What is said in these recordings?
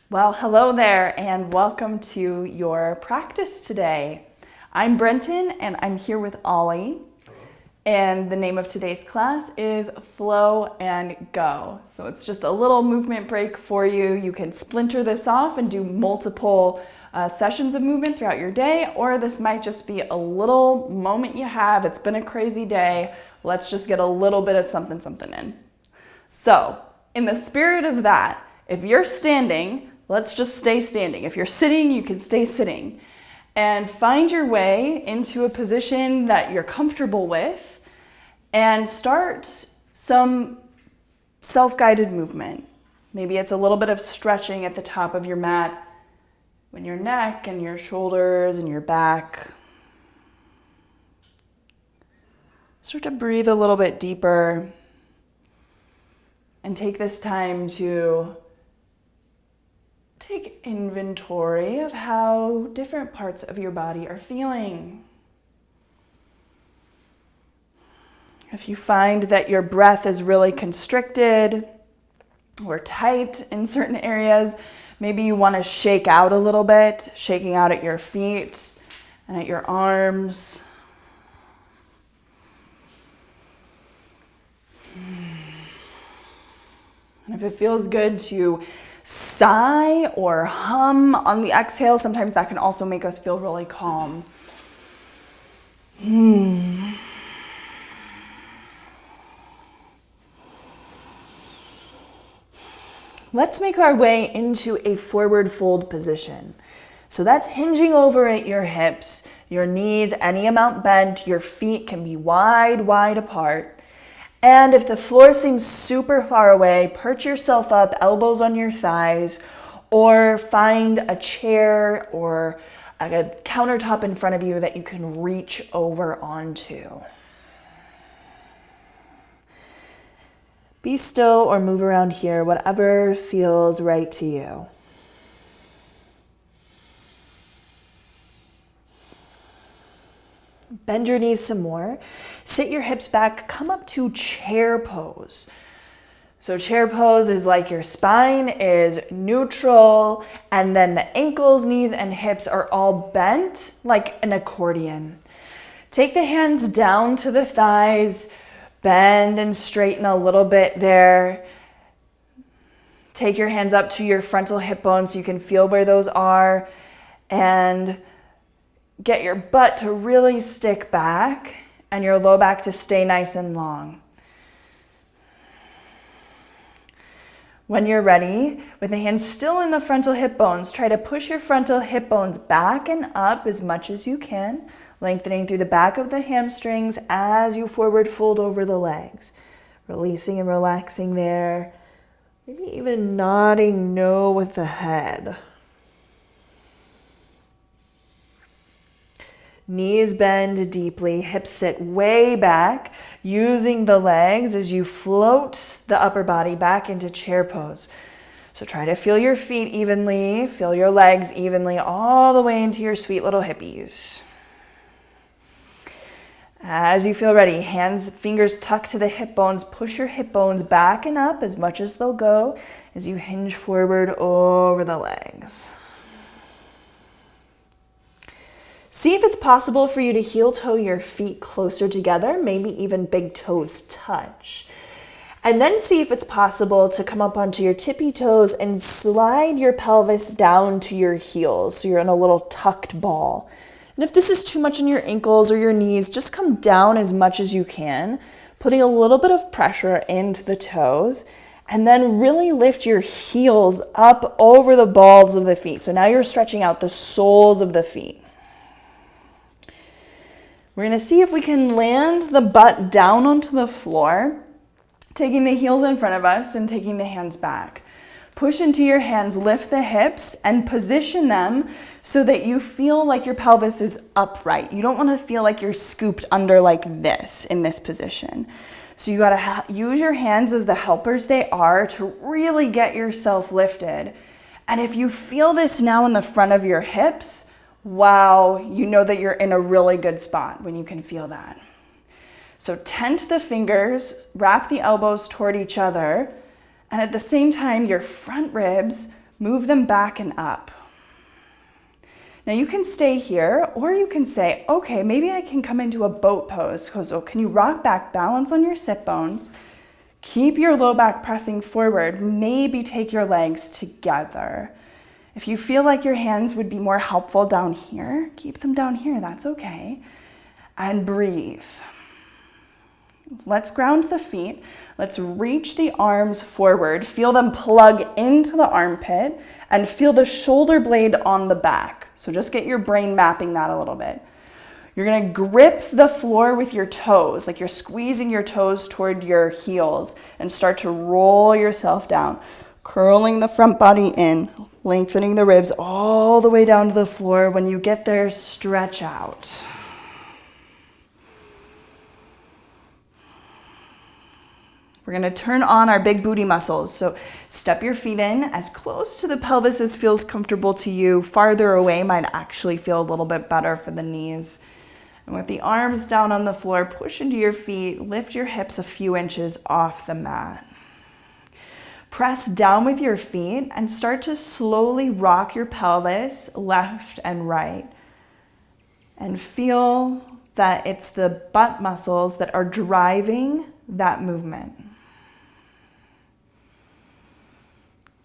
Well, hello there and welcome to your practice today. I'm Brentan and I'm here with Ollie. Hello. And the name of today's class is Flow and Go. So it's just a little movement break for you. You can splinter this off and do multiple sessions of movement throughout your day, or this might just be a little moment you have. It's been a crazy day. Let's just get a little bit of something in. So in the spirit of that, if you're standing, let's just stay standing. If you're sitting, you can stay sitting. And find your way into a position that you're comfortable with and start some self-guided movement. Maybe it's a little bit of stretching at the top of your mat when your neck and your shoulders and your back. Start to breathe a little bit deeper and take this time to take inventory of how different parts of your body are feeling. If you find that your breath is really constricted or tight in certain areas, maybe you want to shake out a little bit, shaking out at your feet and at your arms. And if it feels good to sigh or hum on the exhale, sometimes that can also make us feel really calm. Let's make our way into a forward fold position. So that's hinging over at your hips, your knees any amount bent, your feet can be wide apart. And if the floor seems super far away, perch yourself up, elbows on your thighs, or find a chair or a countertop in front of you that you can reach over onto. Be still or move around here, whatever feels right to you. Bend your knees some more. Sit your hips back. Come up to chair pose. So chair pose is like your spine is neutral and then the ankles, knees, and hips are all bent like an accordion. Take the hands down to the thighs. Bend and straighten a little bit there. Take your hands up to your frontal hip bones so you can feel where those are. And get your butt to really stick back and your low back to stay nice and long. When you're ready, with the hands still in the frontal hip bones, try to push your frontal hip bones back and up as much as you can, lengthening through the back of the hamstrings as you forward fold over the legs. Releasing and relaxing there. Maybe even nodding no with the head. Knees bend deeply, hips sit way back, using the legs as you float the upper body back into chair pose. So try to feel your feet evenly, feel your legs evenly, all the way into your sweet little hippies. As you feel ready, hands, fingers tucked to the hip bones, push your hip bones back and up as much as they'll go as you hinge forward over the legs. See if it's possible for you to heel toe your feet closer together, maybe even big toes touch. And then see if it's possible to come up onto your tippy toes and slide your pelvis down to your heels so you're in a little tucked ball. And if this is too much on your ankles or your knees, just come down as much as you can, putting a little bit of pressure into the toes, and then really lift your heels up over the balls of the feet. So now you're stretching out the soles of the feet. We're going to see if we can land the butt down onto the floor, taking the heels in front of us and taking the hands back. Push into your hands, lift the hips, and position them so that you feel like your pelvis is upright. You don't want to feel like you're scooped under like this in this position. So you got to use your hands as the helpers they are to really get yourself lifted. And if you feel this now in the front of your hips, wow, you know that you're in a really good spot when you can feel that. So tent the fingers, wrap the elbows toward each other, and at the same time, your front ribs Move them back and up. Now you can stay here, or you can say, okay, maybe I can come into a boat pose. So can you rock back, balance on your sit bones, keep your low back pressing forward, maybe take your legs together. If you feel like your hands would be more helpful down here, keep them down here, that's okay. And breathe. Let's ground the feet. Let's reach the arms forward. Feel them plug into the armpit and feel the shoulder blade on the back. So just get your brain mapping that a little bit. You're gonna grip the floor with your toes, like you're squeezing your toes toward your heels, and start to roll yourself down, curling the front body in, lengthening the ribs all the way down to the floor. When you get there, stretch out. We're gonna turn on our big booty muscles. So step your feet in as close to the pelvis as feels comfortable to you. Farther away might actually feel a little bit better for the knees. And with the arms down on the floor, push into your feet, lift your hips a few inches off the mat. Press down with your feet and start to slowly rock your pelvis left and right. And feel that it's the butt muscles that are driving that movement.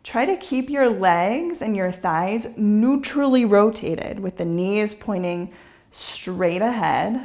Try to keep your legs and your thighs neutrally rotated with the knees pointing straight ahead.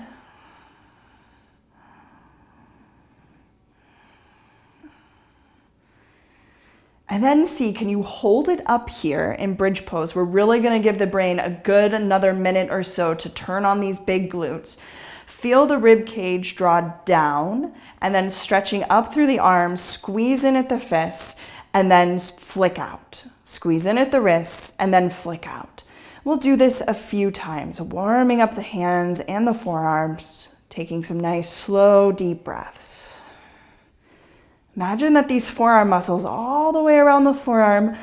And then see, can you hold it up here in bridge pose? We're really gonna give the brain a good another minute or so to turn on these big glutes. Feel the rib cage draw down and then stretching up through the arms, squeeze in at the fists, and then flick out. Squeeze in at the wrists and then flick out. We'll do this a few times, warming up the hands and the forearms, taking some nice, slow, deep breaths. Imagine that these forearm muscles all the way around the forearm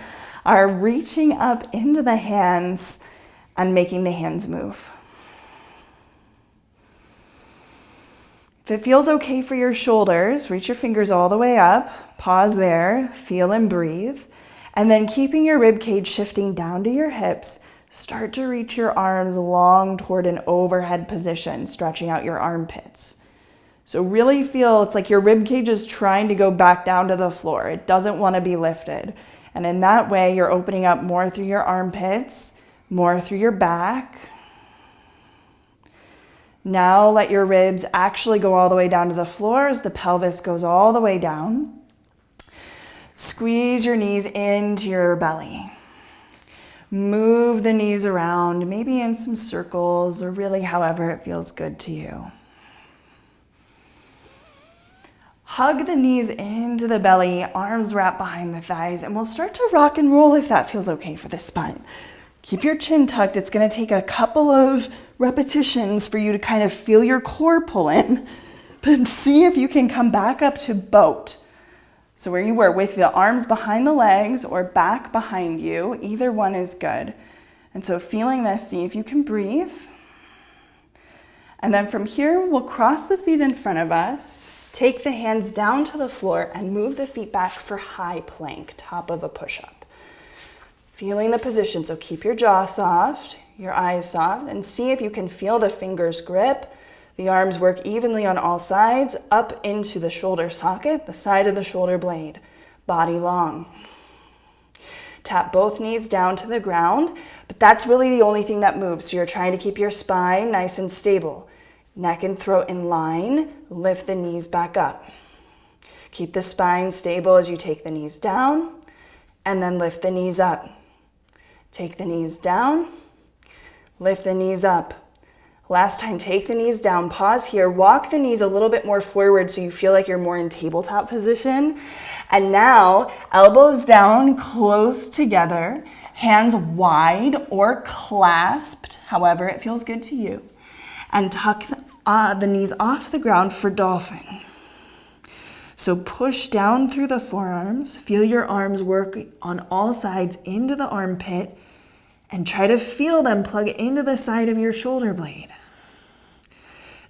are reaching up into the hands and making the hands move. If it feels okay for your shoulders, reach your fingers all the way up, pause there, feel and breathe, and then keeping your rib cage shifting down to your hips, start to reach your arms long toward an overhead position, stretching out your armpits. So really feel it's like your rib cage is trying to go back down to the floor. It doesn't want to be lifted. And in that way, you're opening up more through your armpits, more through your back. Now let your ribs actually go all the way down to the floor as the pelvis goes all the way down. Squeeze your knees into your belly. Move the knees around, maybe in some circles or really however it feels good to you. Hug the knees into the belly, arms wrap behind the thighs, and we'll start to rock and roll if that feels okay for the spine. Keep your chin tucked. It's going to take a couple of repetitions for you to kind of feel your core pull in, but see if you can come back up to boat. So where you were with the arms behind the legs or back behind you, either one is good. And so feeling this, see if you can breathe. And then from here, we'll cross the feet in front of us, take the hands down to the floor and move the feet back for high plank, top of a push-up. Feeling the position, so keep your jaw soft, your eyes soft, and see if you can feel the fingers grip. The arms work evenly on all sides, up into the shoulder socket, the side of the shoulder blade, body long. Tap both knees down to the ground, but that's really the only thing that moves. So you're trying to keep your spine nice and stable. Neck and throat in line, lift the knees back up. Keep the spine stable as you take the knees down, and then lift the knees up. Take the knees down, lift the knees up. Last time, take the knees down, pause here, walk the knees a little bit more forward so you feel like you're more in tabletop position. And now, elbows down, close together, hands wide or clasped, however it feels good to you. And tuck the knees off the ground for dolphin. So push down through the forearms, feel your arms work on all sides into the armpit, and try to feel them plug into the side of your shoulder blade.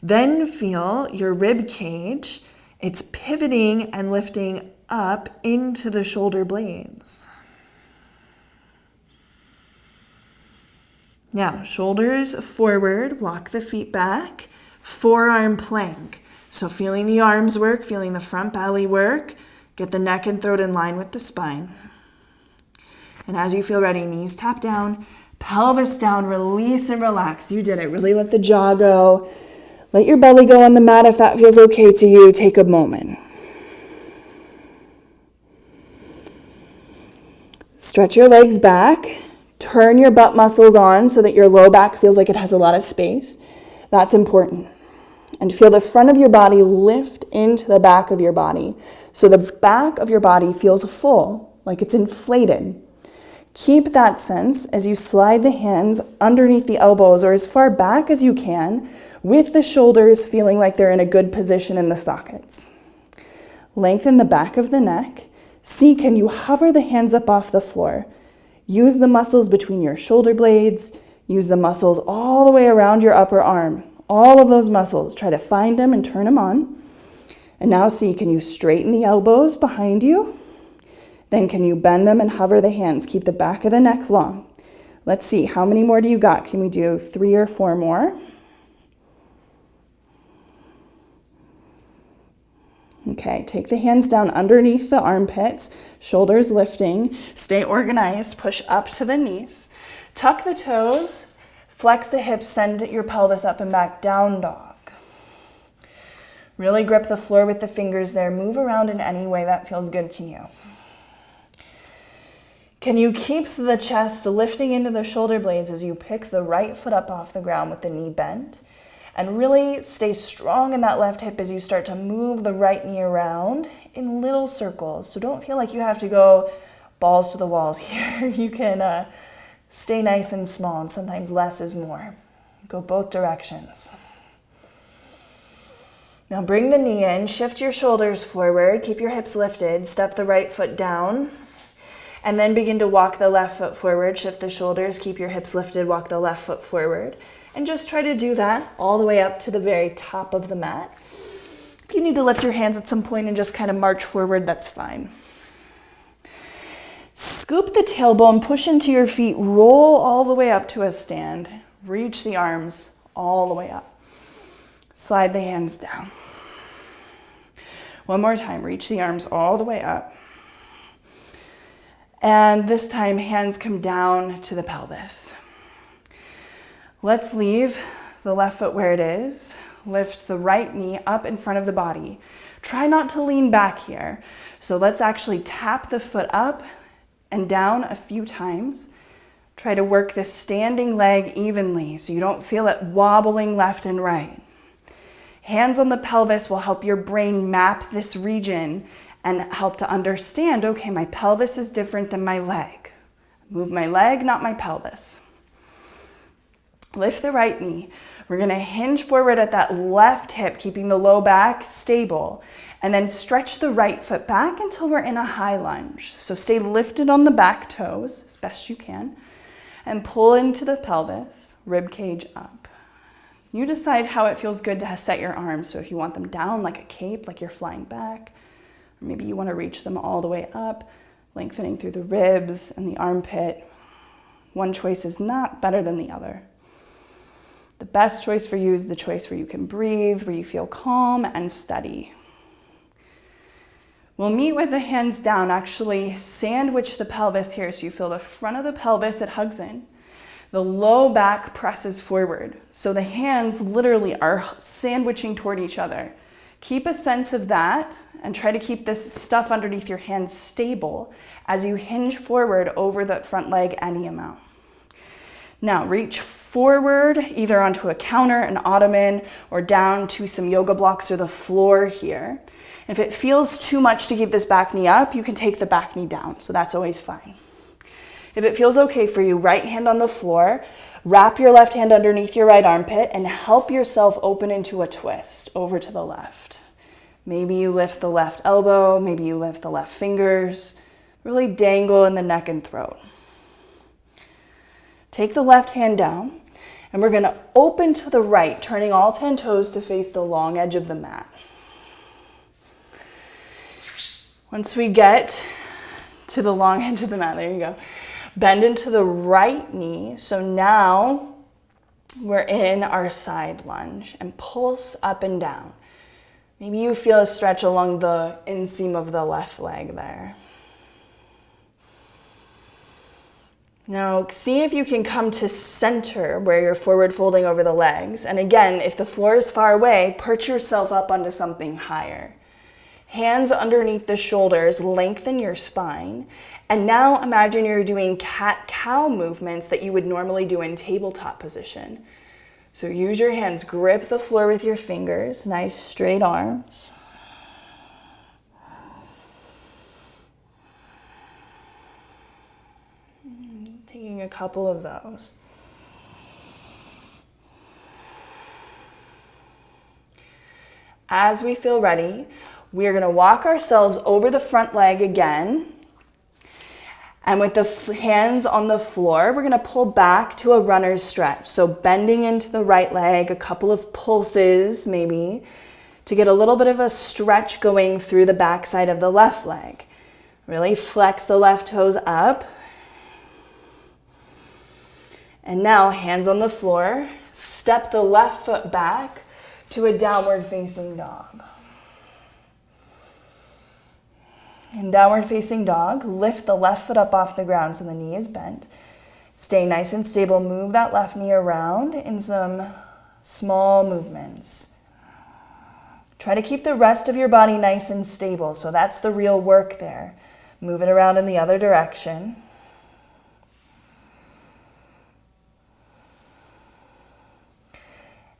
Then feel your rib cage, it's pivoting and lifting up into the shoulder blades. Now, shoulders forward, walk the feet back, forearm plank. So feeling the arms work, feeling the front belly work, get the neck and throat in line with the spine. And as you feel ready, knees tap down, pelvis down, release and relax. You did it. Really let the jaw go. Let your belly go on the mat if that feels okay to you. Take a moment. Stretch your legs back. Turn your butt muscles on so that your low back feels like it has a lot of space. That's important. And feel the front of your body lift into the back of your body. So the back of your body feels full, like it's inflated. Keep that sense as you slide the hands underneath the elbows or as far back as you can, with the shoulders feeling like they're in a good position in the sockets. Lengthen the back of the neck. See, can you hover the hands up off the floor? Use the muscles between your shoulder blades. Use the muscles all the way around your upper arm. All of those muscles. Try to find them and turn them on. And now see, can you straighten the elbows behind you? Then can you bend them and hover the hands? Keep the back of the neck long. Let's see, how many more do you got? Can we do 3 or 4 more? Okay, take the hands down underneath the armpits, shoulders lifting. Stay organized, push up to the knees. Tuck the toes, flex the hips, send your pelvis up and back, down dog. Really grip the floor with the fingers there. Move around in any way that feels good to you. Can you keep the chest lifting into the shoulder blades as you pick the right foot up off the ground with the knee bent? And really stay strong in that left hip as you start to move the right knee around in little circles. So don't feel like you have to go balls to the walls here. You can stay nice and small, and sometimes less is more. Go both directions. Now bring the knee in, shift your shoulders forward, keep your hips lifted, step the right foot down, and then begin to walk the left foot forward, shift the shoulders, keep your hips lifted, walk the left foot forward. And just try to do that all the way up to the very top of the mat. If you need to lift your hands at some point and just kind of march forward, that's fine. Scoop the tailbone, push into your feet, roll all the way up to a stand. Reach the arms all the way up. Slide the hands down. One more time, reach the arms all the way up. And this time, hands come down to the pelvis. Let's leave the left foot where it is. Lift the right knee up in front of the body. Try not to lean back here. So let's actually tap the foot up and down a few times. Try to work this standing leg evenly so you don't feel it wobbling left and right. Hands on the pelvis will help your brain map this region and help to understand, okay, my pelvis is different than my leg. Move my leg, not my pelvis. Lift the right knee. We're gonna hinge forward at that left hip, keeping the low back stable, and then stretch the right foot back until we're in a high lunge. So stay lifted on the back toes as best you can, and pull into the pelvis, rib cage up. You decide how it feels good to set your arms. So if you want them down like a cape, like you're flying back, or maybe you wanna reach them all the way up, lengthening through the ribs and the armpit. One choice is not better than the other. The best choice for you is the choice where you can breathe, where you feel calm and steady. We'll meet with the hands down, actually sandwich the pelvis here so you feel the front of the pelvis, it hugs in. The low back presses forward. So the hands literally are sandwiching toward each other. Keep a sense of that and try to keep this stuff underneath your hands stable as you hinge forward over the front leg any amount. Now reach forward, either onto a counter, an ottoman, or down to some yoga blocks or the floor here. If it feels too much to keep this back knee up, you can take the back knee down, so that's always fine. If it feels okay for you, right hand on the floor, wrap your left hand underneath your right armpit and help yourself open into a twist over to the left. Maybe you lift the left elbow, maybe you lift the left fingers, really dangle in the neck and throat. Take the left hand down, and we're gonna open to the right, turning all 10 toes to face the long edge of the mat. Once we get to the long edge of the mat, there you go. Bend into the right knee. So now we're in our side lunge and pulse up and down. Maybe you feel a stretch along the inseam of the left leg there. Now, see if you can come to center where you're forward folding over the legs. And again, if the floor is far away, perch yourself up onto something higher. Hands underneath the shoulders, lengthen your spine. And now imagine you're doing cat-cow movements that you would normally do in tabletop position. So use your hands, grip the floor with your fingers, nice straight arms. Taking a couple of those. As we feel ready, we're going to walk ourselves over the front leg again. And with the hands on the floor, we're going to pull back to a runner's stretch. So bending into the right leg, a couple of pulses maybe, to get a little bit of a stretch going through the backside of the left leg. Really flex the left toes up. And now, hands on the floor, step the left foot back to a downward facing dog. In downward facing dog, lift the left foot up off the ground so the knee is bent. Stay nice and stable. Move that left knee around in some small movements. Try to keep the rest of your body nice and stable. So that's the real work there. Move it around in the other direction.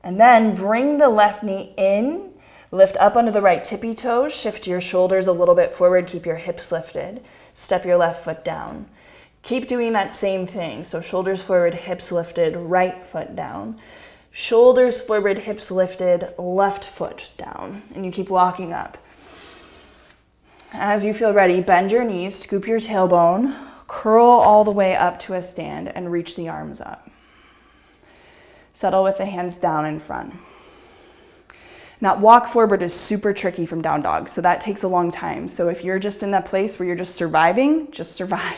And then bring the left knee in, lift up onto the right tippy toes, shift your shoulders a little bit forward, keep your hips lifted, step your left foot down. Keep doing that same thing. So shoulders forward, hips lifted, right foot down. Shoulders forward, hips lifted, left foot down. And you keep walking up. As you feel ready, bend your knees, scoop your tailbone, curl all the way up to a stand and reach the arms up. Settle with the hands down in front. That walk forward is super tricky from down dog, so that takes a long time. So if you're just in that place where you're just surviving, just survive.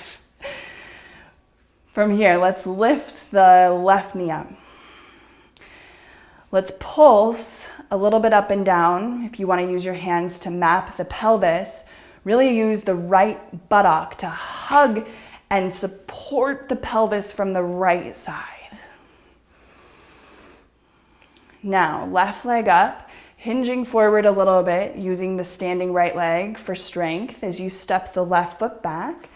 From here, let's lift the left knee up. Let's pulse a little bit up and down. If you want to use your hands to map the pelvis, really use the right buttock to hug and support the pelvis from the right side. Now, left leg up, hinging forward a little bit, using the standing right leg for strength as you step the left foot back.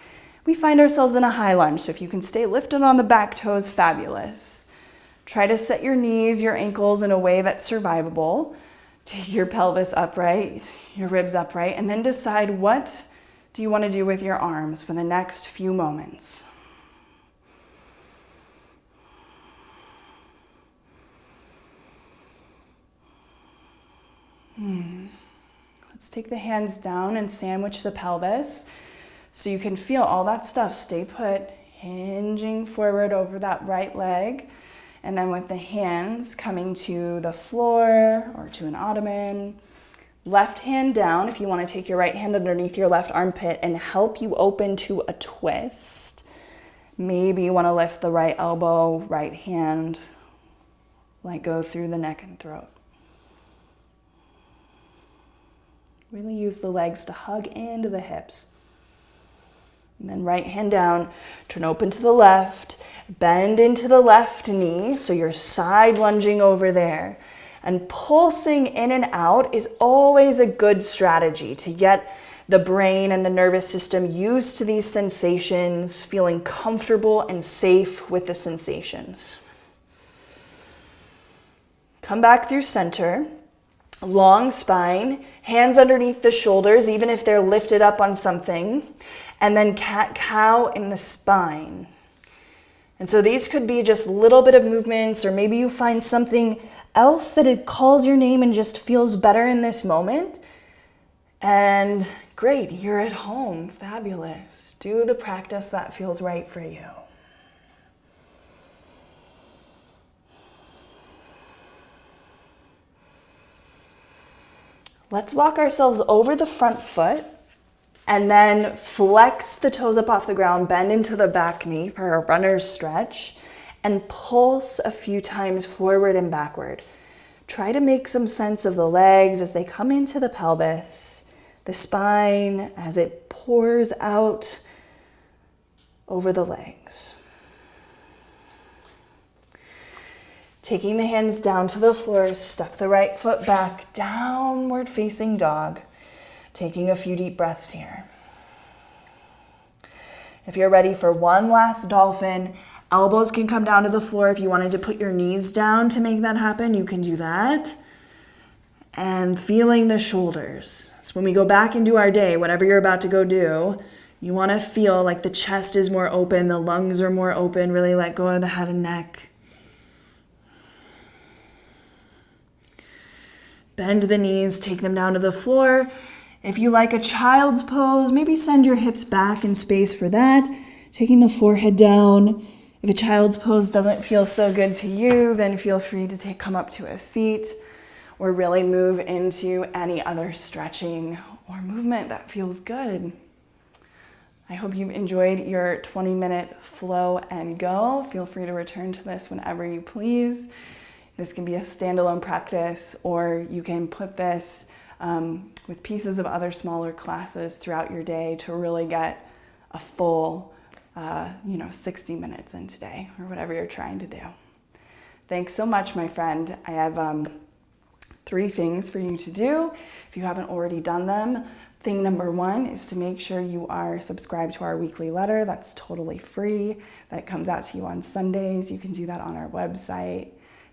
We find ourselves in a high lunge, so if you can stay lifted on the back toes, fabulous. Try to set your knees, your ankles in a way that's survivable. Take your pelvis upright, your ribs upright, and then decide what do you want to do with your arms for the next few moments. Let's take the hands down and sandwich the pelvis so you can feel all that stuff. Stay put, hinging forward over that right leg, and then with the hands coming to the floor or to an ottoman. Left hand down if you want to take your right hand underneath your left armpit and help you open to a twist. Maybe you want to lift the right elbow, right hand, let go through the neck and throat. Really use the legs to hug into the hips. And then right hand down, turn open to the left, bend into the left knee, so you're side lunging over there. And pulsing in and out is always a good strategy to get the brain and the nervous system used to these sensations, feeling comfortable and safe with the sensations. Come back through center. Long spine, hands underneath the shoulders, even if they're lifted up on something, and then cat-cow in the spine. And so these could be just little bit of movements, or maybe you find something else that it calls your name and just feels better in this moment. And great, you're at home, fabulous. Do the practice that feels right for you. Let's walk ourselves over the front foot And then flex the toes up off the ground, bend into the back knee for a runner's stretch, and pulse a few times forward and backward. Try to make some sense of the legs as they come into the pelvis, the spine as it pours out over the legs. Taking the hands down to the floor, step the right foot back, downward facing dog. Taking a few deep breaths here. If you're ready for one last dolphin, elbows can come down to the floor. If you wanted to put your knees down to make that happen, you can do that. And feeling the shoulders. So when we go back into our day, whatever you're about to go do, you want to feel like the chest is more open, the lungs are more open, really let go of the head and neck. Bend the knees, take them down to the floor. If you like a child's pose, maybe send your hips back in space for that. Taking the forehead down. If a child's pose doesn't feel so good to you, then feel free to come up to a seat or really move into any other stretching or movement that feels good. I hope you've enjoyed your 20-minute flow and go. Feel free to return to this whenever you please. This can be a standalone practice, or you can put this with pieces of other smaller classes throughout your day to really get a full 60 minutes in today, or whatever you're trying to do. Thanks so much, my friend. I have 3 things for you to do if you haven't already done them. Thing number 1 is to make sure you are subscribed to our weekly letter. That's totally free. That comes out to you on Sundays. You can do that on our website.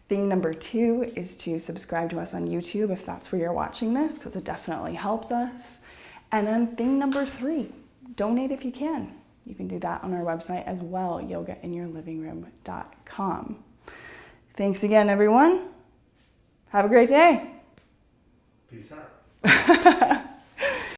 Thing number 2 is to subscribe to us on YouTube if that's where you're watching this, because it definitely helps us. And then thing number 3, donate if you can. You can do that on our website as well, yogainyourlivingroom.com. Thanks again, everyone. Have a great day. Peace out.